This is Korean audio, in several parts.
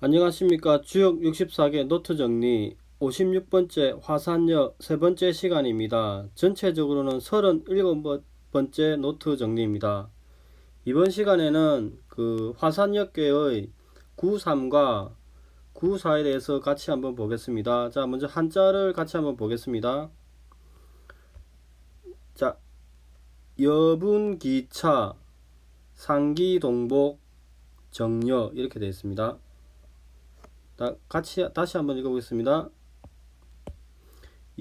안녕하십니까. 주역 64개 노트 정리 56번째 화산역 세 번째 시간입니다. 전체적으로는 37번째 노트 정리입니다. 이번 시간에는 그 화산역계의 93과 94에 대해서 같이 한번 보겠습니다. 자, 먼저 한자를 같이 한번 보겠습니다. 자, 여분기차, 상기동복, 정여 이렇게 되어 있습니다. 다시 한번 읽어보겠습니다.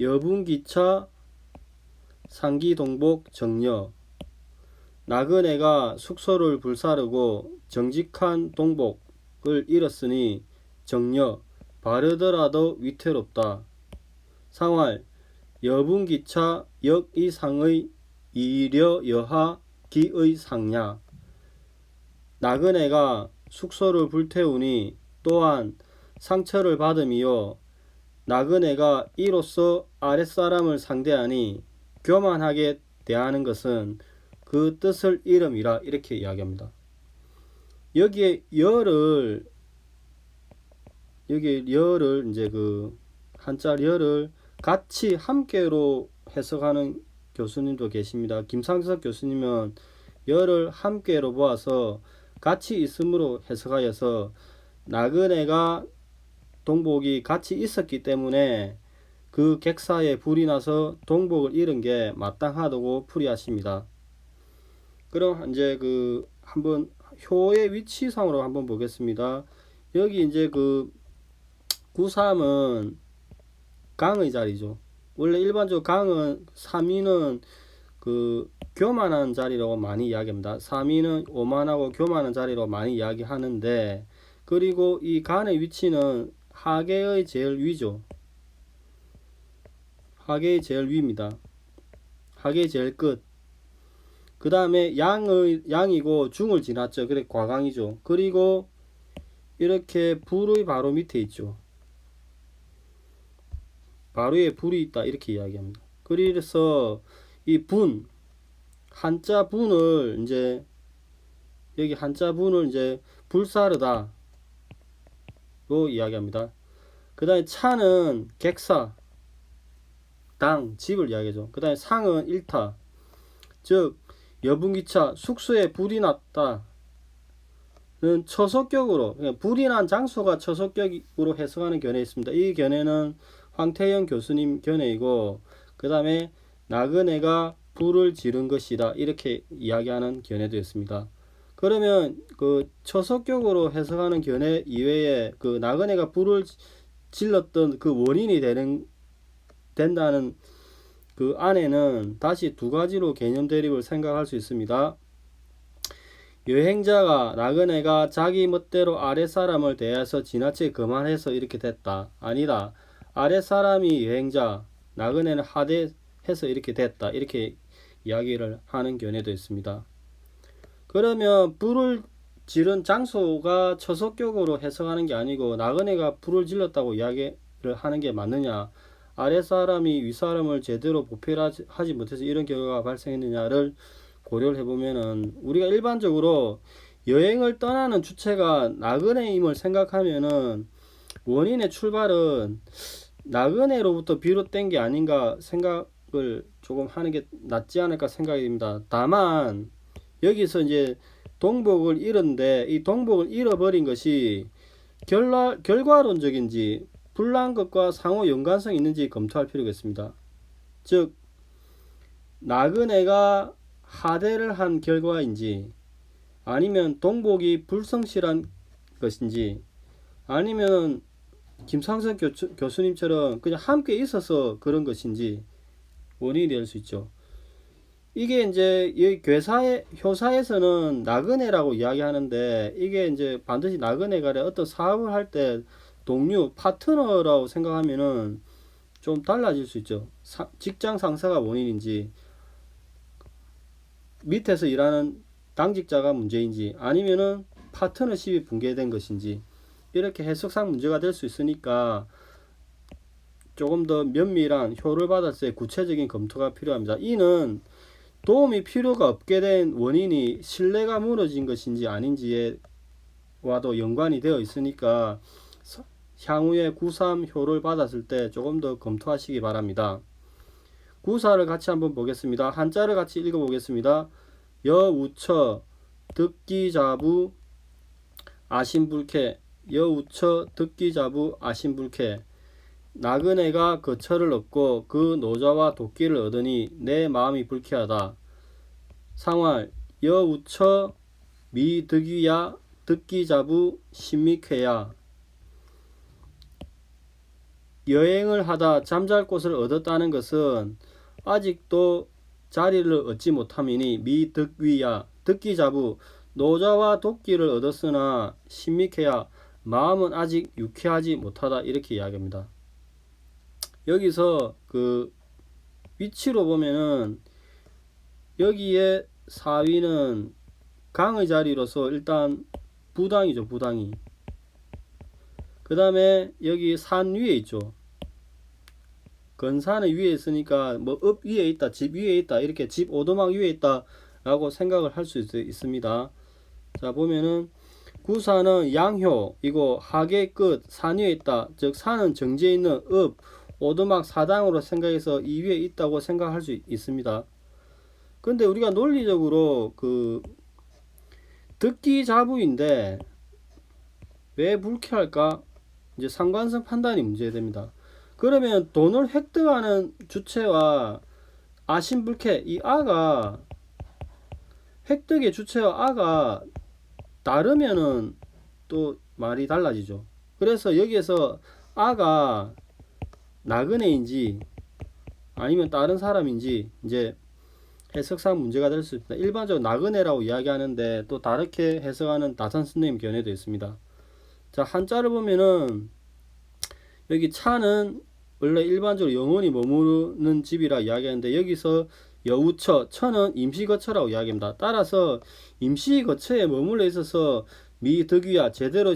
여분기차, 상기동복, 정여. 나그네가 숙소를 불사르고 정직한 동복을 잃었으니 정여, 바르더라도 위태롭다. 상활, 여분기차, 역이상의 이려 여하 기의 상냐. 나그네가 숙소를 불태우니 또한 상처를 받음이요, 나그네가 이로써 아랫사람을 상대하니 교만하게 대하는 것은 그 뜻을 잃음이라, 이렇게 이야기합니다. 여기에 열을 이제 그 한자 열을 같이 함께로 해석하는 교수님도 계십니다. 김상석 교수님은 열을 함께로 보아서 같이 있음으로 해석하여서 나그네가 동복이 같이 있었기 때문에 그 객사에 불이 나서 동복을 잃은 게 마땅하다고 풀이하십니다. 그럼 이제 그 한번 효의 위치상으로 한번 보겠습니다. 여기 이제 그 93은 강의 자리죠. 원래 일반적으로 강은 3위는 그 교만한 자리라고 많이 이야기합니다. 3위는 오만하고 교만한 자리로 많이 이야기하는데, 그리고 이 간의 위치는 하계의 제일 위죠. 하계의 제일 위입니다. 하계의 제일 끝. 그 다음에 양이고 중을 지났죠. 그래 과강이죠. 그리고 이렇게 불의 바로 밑에 있죠. 바로 위에 불이 있다, 이렇게 이야기합니다. 그래서 이 분, 한자 분을 이제 여기 한자 분을 이제 불사르다 로 이야기합니다. 그 다음에 차는 객사, 당, 집을 이야기하죠. 그 다음에 상은 일타, 즉 여분기차, 숙소에 불이 났다 는 처속격으로, 불이 난 장소가 처속격으로 해석하는 견해가 있습니다. 이 견해는 황태영 교수님 견해이고, 그 다음에 나그네가 불을 지른 것이다, 이렇게 이야기하는 견해도 있습니다. 그러면 그 처속격으로 해석하는 견해 이외에 그 나그네가 불을 질렀던 그 원인이 된다는 그 안에는 다시 두 가지로 개념 대립을 생각할 수 있습니다. 여행자가 나그네가 자기 멋대로 아랫사람을 대해서 지나치게 거만해서 이렇게 됐다. 아니다. 아랫사람이 여행자, 나그네는 하대해서 이렇게 됐다. 이렇게 이야기를 하는 견해도 있습니다. 그러면 불을 지른 장소가 처속격으로 해석하는 게 아니고 나그네가 불을 질렀다고 이야기를 하는 게 맞느냐, 아랫사람이 윗사람을 제대로 보필하지 못해서 이런 결과가 발생했느냐를 고려를 해보면은, 우리가 일반적으로 여행을 떠나는 주체가 나그네임을 생각하면은 원인의 출발은 나그네로부터 비롯된 게 아닌가 생각을 조금 하는 게 낫지 않을까 생각입니다. 다만 여기서 이제 동복을 잃었는데 이 동복을 잃어버린 것이 결과론적인지 불난 것과 상호 연관성이 있는지 검토할 필요가 있습니다. 즉 나그네가 하대를 한 결과인지, 아니면 동복이 불성실한 것인지, 아니면 김상석 교수님처럼 그냥 함께 있어서 그런 것인지 원인이 될 수 있죠. 이게 이제 이 효사에서는 나그네라고 이야기하는데, 이게 이제 반드시 나그네가 어떤 사업을 할 때 동료, 파트너라고 생각하면은 좀 달라질 수 있죠. 직장 상사가 원인인지, 밑에서 일하는 당직자가 문제인지, 아니면은 파트너십이 붕괴된 것인지, 이렇게 해석상 문제가 될 수 있으니까 조금 더 면밀한 효를 받았을 때 구체적인 검토가 필요합니다. 이는 도움이 필요가 없게 된 원인이 신뢰가 무너진 것인지 아닌지에 와도 연관이 되어 있으니까 향후에 구3효를 받았을 때 조금 더 검토하시기 바랍니다. 구사를 같이 한번 보겠습니다. 한자를 같이 읽어보겠습니다. 여우처 득기자부 아신불쾌, 여우처 득기자부 아신불쾌. 나그네가 그 처를 얻고 그 노자와 도끼를 얻으니 내 마음이 불쾌하다. 상활 여우처 미득이야 득기자부 신미쾌야. 여행을 하다 잠잘 곳을 얻었다는 것은 아직도 자리를 얻지 못함이니 미득위야 득기자부 노자와 도끼를 얻었으나 신미쾌야 마음은 아직 유쾌하지 못하다 이렇게 이야기합니다. 여기서 그 위치로 보면은 여기에 사위는 강의 자리로서 일단 부당이죠. 부당이. 그 다음에 여기 산 위에 있죠. 건산의 위에 있으니까 뭐 읍 위에 있다, 집 위에 있다, 이렇게 집 오두막 위에 있다 라고 생각을 할 수 있습니다. 자 보면은 구사는 양효 이거 하계 끝 산 위에 있다, 즉 산은 정지에 있는 읍 오두막 사당으로 생각해서 이 위에 있다고 생각할 수 있습니다. 근데 우리가 논리적으로 그 득기자부인데 왜 불쾌할까? 이제 상관성 판단이 문제됩니다. 그러면 돈을 획득하는 주체와 아신불쾌 이 아가 획득의 주체와 아가 다르면은 또 말이 달라지죠. 그래서 여기에서 아가 나그네인지 아니면 다른 사람인지 이제 해석상 문제가 될 수 있습니다. 일반적으로 나그네라고 이야기하는데 또 다르게 해석하는 다산 스님 견해도 있습니다. 자 한자를 보면은 여기 차는 원래 일반적으로 영원히 머무르는 집이라 이야기하는데 여기서 여우처, 처는 임시거처라고 이야기합니다. 따라서 임시거처에 머물러 있어서 미득위야 제대로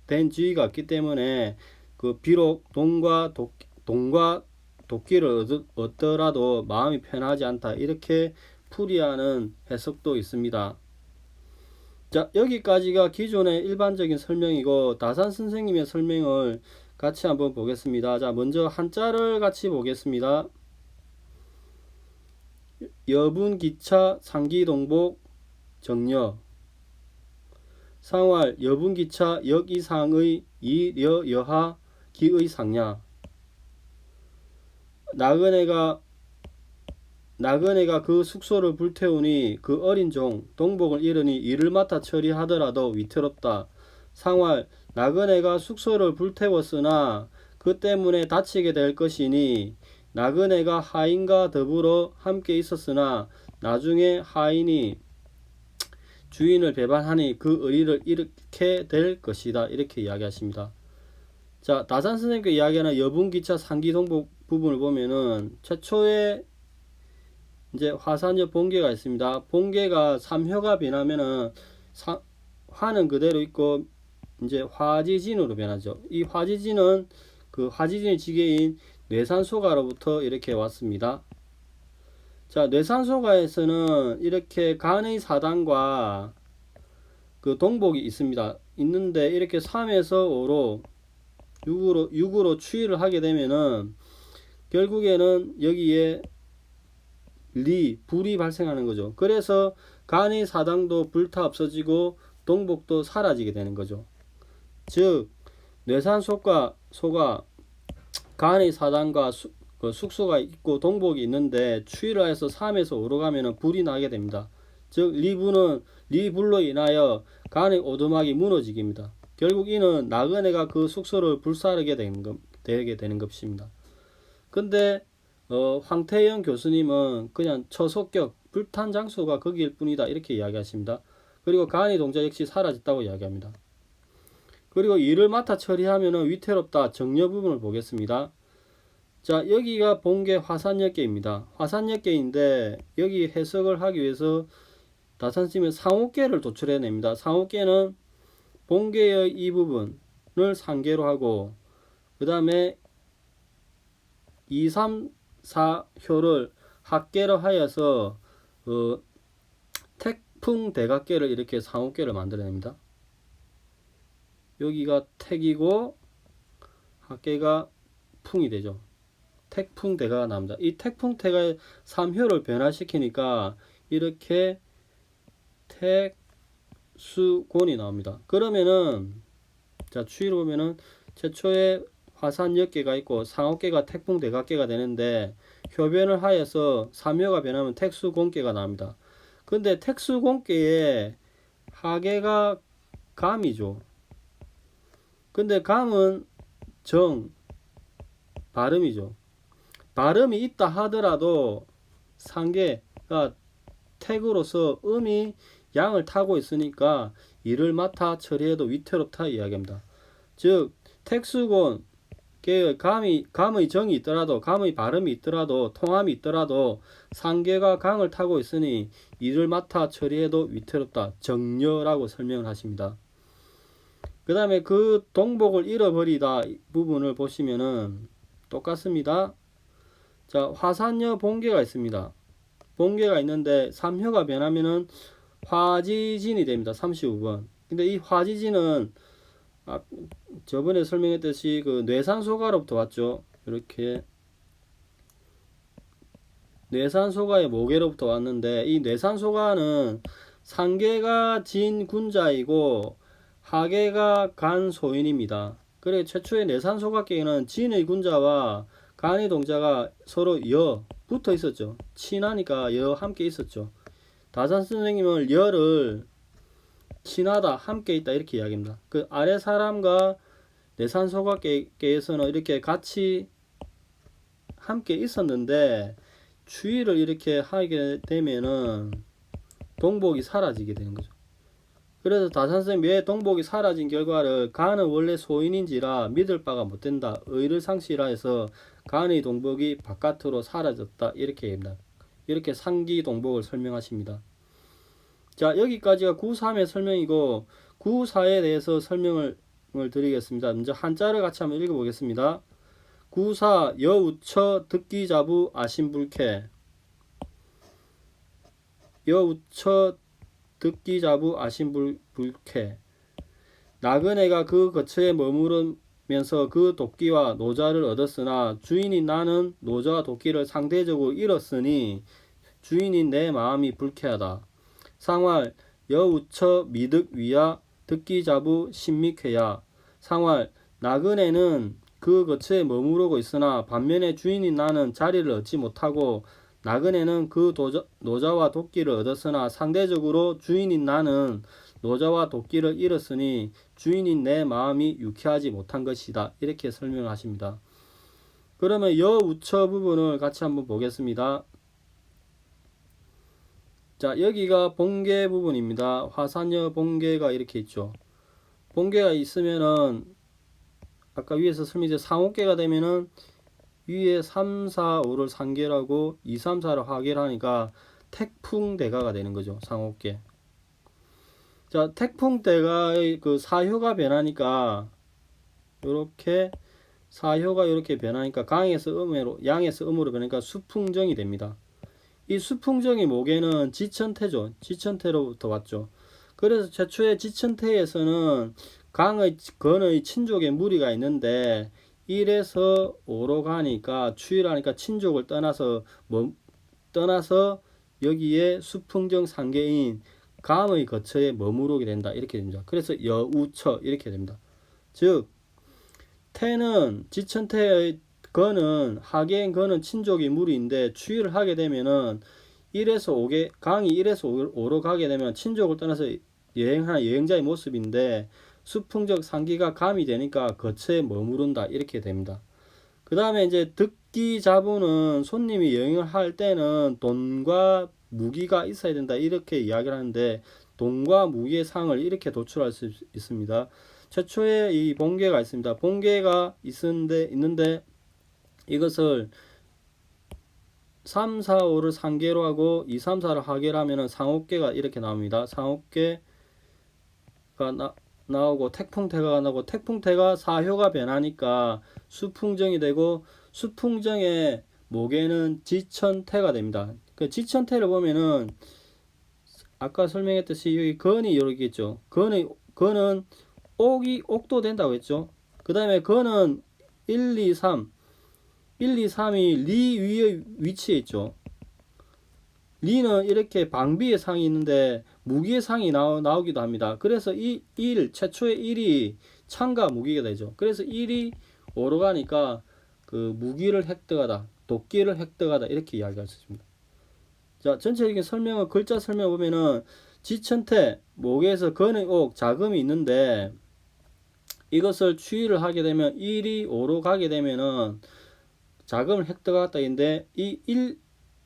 된 지위가 없기 때문에 그 비록 돈과 도끼를 얻더라도 마음이 편하지 않다 이렇게 풀이하는 해석도 있습니다. 자 여기까지가 기존의 일반적인 설명이고 다산 선생님의 설명을 같이 한번 보겠습니다. 자 먼저 한자를 같이 보겠습니다. 여분기차 상기동복 정여 상활 여분기차 역이상의 이여여하 기의 상야. 나그네가 그 숙소를 불태우니 그 어린 종 동복을 잃으니 일을 맡아 처리하더라도 위태롭다. 상활 나그네가 숙소를 불태웠으나 그 때문에 다치게 될 것이니 나그네가 하인과 더불어 함께 있었으나 나중에 하인이 주인을 배반하니 그 의리를 잃게 될 것이다 이렇게 이야기하십니다. 자 다산 선생님께 이야기하는 여분기차 상기동복 부분을 보면은 최초에 이제 화산역 본계가 있습니다. 본계가 3효가 변하면은 화는 그대로 있고 이제 화지진으로 변하죠. 이 화지진은 그 화지진의 지계인 뇌산소가로부터 이렇게 왔습니다. 자 뇌산소가에서는 이렇게 간의 사단과 그 동복이 있습니다. 있는데 이렇게 3에서 5로 6으로 추이를 하게 되면은 결국에는 여기에 불이 발생하는 거죠. 그래서 간의 사당도 불타 없어지고 동복도 사라지게 되는 거죠. 즉 뇌산소가 간의 사당과 숙소가 있고 동복이 있는데 추이를 해서 3에서 5로 가면 불이 나게 됩니다. 즉 리불로 인하여 간의 오두막이 무너지게 됩니다. 결국 이는 나그네가 그 숙소를 불사르게 되게 되는 것입니다. 근데 황태영 교수님은 그냥 처속격 불탄 장소가 거기일 뿐이다 이렇게 이야기하십니다. 그리고 간의 동자 역시 사라졌다고 이야기합니다. 그리고 일을 맡아 처리하면 위태롭다 정려 부분을 보겠습니다. 자 여기가 본계 화산역계입니다. 화산역계인데 여기 해석을 하기 위해서 다산스님은 상호계를 도출해냅니다. 상호계는 본계의 이 부분을 상계로 하고 그 다음에 2, 3, 4효를 합계로 하여서 태풍 대각계를 이렇게 상호계를 만들어냅니다. 여기가 택이고 학계가 풍이 되죠. 택풍대가가 나옵니다. 이 택풍대가의 3효를 변화시키니까 이렇게 택수곤이 나옵니다. 그러면은 자 추이로 보면은 최초에 화산역계가 있고 상업계가 택풍대각계가 되는데 효변을 하여서 3효가 변하면 택수곤계가 나옵니다. 근데 택수곤계에 하계가 감이죠. 근데 감은 정, 발음이죠. 발음이 있다 하더라도 상계가 택으로서 음이 양을 타고 있으니까 이를 맡아 처리해도 위태롭다 이야기합니다. 즉 택수곤 감의 정이 있더라도 감의 발음이 있더라도 통함이 있더라도 상계가 강을 타고 있으니 이를 맡아 처리해도 위태롭다. 정려라고 설명을 하십니다. 그 다음에 그 동복을 잃어버리다 부분을 보시면은 똑같습니다. 자 화산여 본계가 있습니다. 본계가 있는데 3효가 변하면은 화지진이 됩니다. 35번. 근데 이 화지진은 저번에 설명했듯이 그 뇌산소가로부터 왔죠. 이렇게 뇌산소가의 모계로부터 왔는데 이 뇌산소가는 상계가 진 군자이고 하계가 간 소인입니다. 그래 최초의 뇌산소가계는 진의 군자와 간의 동자가 서로 여 붙어 있었죠. 친하니까 여 함께 있었죠. 다산 선생님은 여를 친하다, 함께 있다 이렇게 이야기합니다. 그 아래 사람과 내산소각계에서는 이렇게 같이 함께 있었는데 추위를 이렇게 하게 되면은 동복이 사라지게 되는 거죠. 그래서 다산선생님 왜 동복이 사라진 결과를 간은 원래 소인인지라 믿을 바가 못된다. 의를 상실하 해서 간의 동복이 바깥으로 사라졌다. 이렇게 얘기합니다. 이렇게 상기 동복을 설명하십니다. 자 여기까지가 9.3의 설명이고 9.4에 대해서 설명을 드리겠습니다. 먼저 한자를 같이 한번 읽어보겠습니다. 9.4 여우처 듣기자부 아신불쾌 여우처 듣기자부 아신불쾌 나그네가 그 거처에 머무르면서 그 도끼와 노자를 얻었으나 주인인 나는 노자와 도끼를 상대적으로 잃었으니 주인인 내 마음이 불쾌하다. 상활 여우처 미득 위야 듣기자부 신미쾌야 상활 나그네는 그 거처에 머무르고 있으나 반면에 주인인 나는 자리를 얻지 못하고 나그네는 그 노자와 도끼를 얻었으나 상대적으로 주인인 나는 노자와 도끼를 잃었으니 주인인 내 마음이 유쾌하지 못한 것이다. 이렇게 설명을 하십니다. 그러면 여우처 부분을 같이 한번 보겠습니다. 자 여기가 본계 부분입니다. 화산여 본계가 이렇게 있죠. 본계가 있으면은 아까 위에서 설명드린 상옥계가 되면은 위에 3, 4, 5를 상계라고 2, 3, 4를 하계를 하니까 택풍대가가 되는 거죠. 상옥계. 자 택풍대가의 그 사효가 변하니까 요렇게 사효가 이렇게 변하니까 강에서 음으로 양에서 음으로 변하니까 수풍정이 됩니다. 이 수풍정의 모계는 지천태죠. 지천태로부터 왔죠. 그래서 최초의 지천태에서는 강의 건의 친족의 무리가 있는데 1에서 5로 가니까 추일하니까 친족을 떠나서 여기에 수풍정 상계인 감의 거처에 머무르게 된다. 이렇게 됩니다. 그래서 여우처 이렇게 됩니다. 즉 태는 지천태의 건은 하계인 건은 친족이 무리인데 추위를 하게 되면은 1에서 5개 강이 1에서 5로 가게 되면 친족을 떠나서 여행하는 여행자의 모습인데 수풍적 상기가 감이 되니까 거처에 머무른다 이렇게 됩니다. 그 다음에 이제 듣기자부는 손님이 여행을 할 때는 돈과 무기가 있어야 된다 이렇게 이야기를 하는데 돈과 무기의 상을 이렇게 도출할 수 있습니다. 최초에 이 본계가 있습니다. 본계가 있는데 이것을 3, 4, 5를 상계로 하고 2, 3, 4를 하계로 하면 상옥계가 이렇게 나옵니다. 상옥계가 나오고 택풍태가 나오고 택풍태가 사효가 변하니까 수풍정이 되고 수풍정의 모계는 지천태가 됩니다. 그 지천태를 보면은 아까 설명했듯이 여기 건이 이렇게 있죠. 건은 옥도 된다고 했죠. 그 다음에 거는 1, 2, 3. 1, 2, 3이 리 위에 위치해 있죠. 리는 이렇게 방비의 상이 있는데 무기의 상이 나오기도 합니다. 그래서 이 1, 최초의 1이 창과 무기가 되죠. 그래서 1이 5로 가니까 그 무기를 획득하다, 도끼를 획득하다 이렇게 이야기할 수 있습니다. 자, 전체적인 설명은 글자 설명 보면은 지천태, 목에서 거는 옥, 자금이 있는데 이것을 추이를 하게 되면 1이 5로 가게 되면은 자금을 획득하다인데 이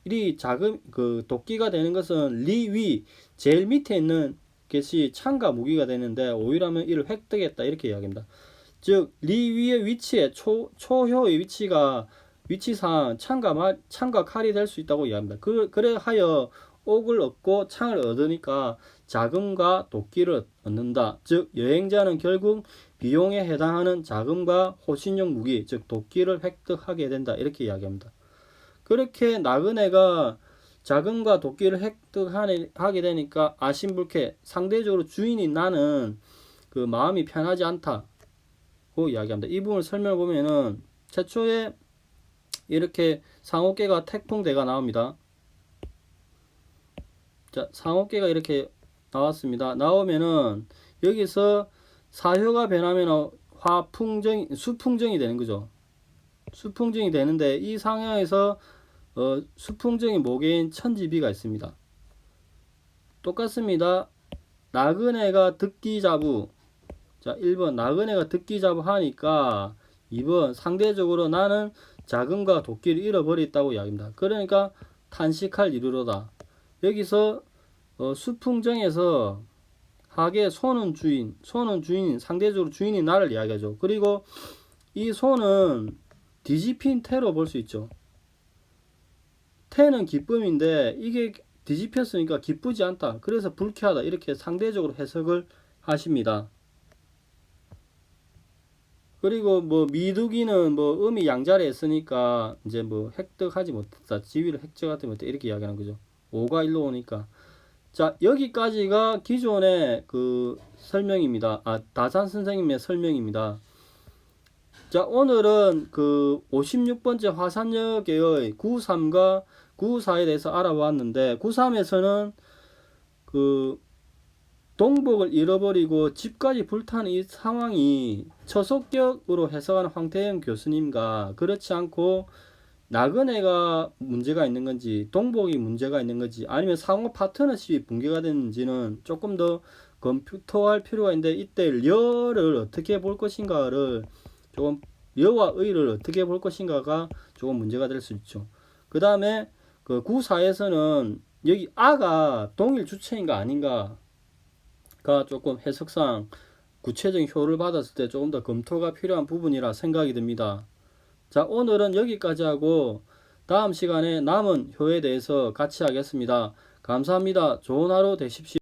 1이 자금 그 도끼가 되는 것은 리 위 제일 밑에 있는 것이 창과 무기가 되는데 오히려면 이를 획득했다 이렇게 이야기합니다. 즉 리 위의 위치에 초효의 위치상 창과 칼이 될 수 있다고 이야기합니다. 그래 하여 옥을 얻고 창을 얻으니까 자금과 도끼를 얻는다. 즉 여행자는 결국 비용에 해당하는 자금과 호신용 무기, 즉 도끼를 획득하게 된다. 이렇게 이야기합니다. 그렇게 나그네가 자금과 도끼를 획득하게 되니까 아심불쾌, 상대적으로 주인이 나는 그 마음이 편하지 않다고 이야기합니다. 이 부분을 설명을 보면은 최초에 이렇게 상옥계가 태풍대가 나옵니다. 자, 상옥계가 이렇게 나왔습니다. 나오면은 여기서 사효가 변하면 수풍정이 되는 거죠. 수풍정이 되는데 이 상황에서 수풍정의 모계인 천지비가 있습니다. 똑같습니다. 나그네가 듣기자부. 자, 1번 나그네가 듣기자부 하니까 2번 상대적으로 나는 자금과 도끼를 잃어버렸다고 이야기합니다. 그러니까 탄식할 이르로다. 여기서 수풍정에서 하계 소는 주인, 상대적으로 주인이 나를 이야기하죠. 그리고 이 소는 뒤집힌 태로 볼 수 있죠. 태는 기쁨인데 이게 뒤집혔으니까 기쁘지 않다. 그래서 불쾌하다. 이렇게 상대적으로 해석을 하십니다. 그리고 뭐 미두기는 뭐 음이 양자리에 있으니까 이제 뭐 획득하지 못했다. 지위를 획득하지 못했다. 이렇게 이야기하는 거죠. 5가 1로 오니까. 자, 여기까지가 기존의 그 설명입니다. 다산 선생님의 설명입니다. 자, 오늘은 그 56번째 화산역의 93과 94에 대해서 알아보았는데 93에서는 그 동복을 잃어버리고 집까지 불타는 이 상황이 처속격으로 해석하는 황태영 교수님과 그렇지 않고 나그네가 문제가 있는 건지 동복이 문제가 있는 건지 아니면 상호 파트너십이 붕괴가 됐는지는 조금 더 검토할 필요가 있는데 이때 려를 어떻게 볼 것인가를 조금 려와 의를 어떻게 볼 것인가가 조금 문제가 될 수 있죠. 그 다음에 그 94에서는 여기 아가 동일 주체인가 아닌가가 조금 해석상 구체적인 효를 받았을 때 조금 더 검토가 필요한 부분이라 생각이 듭니다. 자, 오늘은 여기까지 하고 다음 시간에 남은 효에 대해서 같이 하겠습니다. 감사합니다. 좋은 하루 되십시오.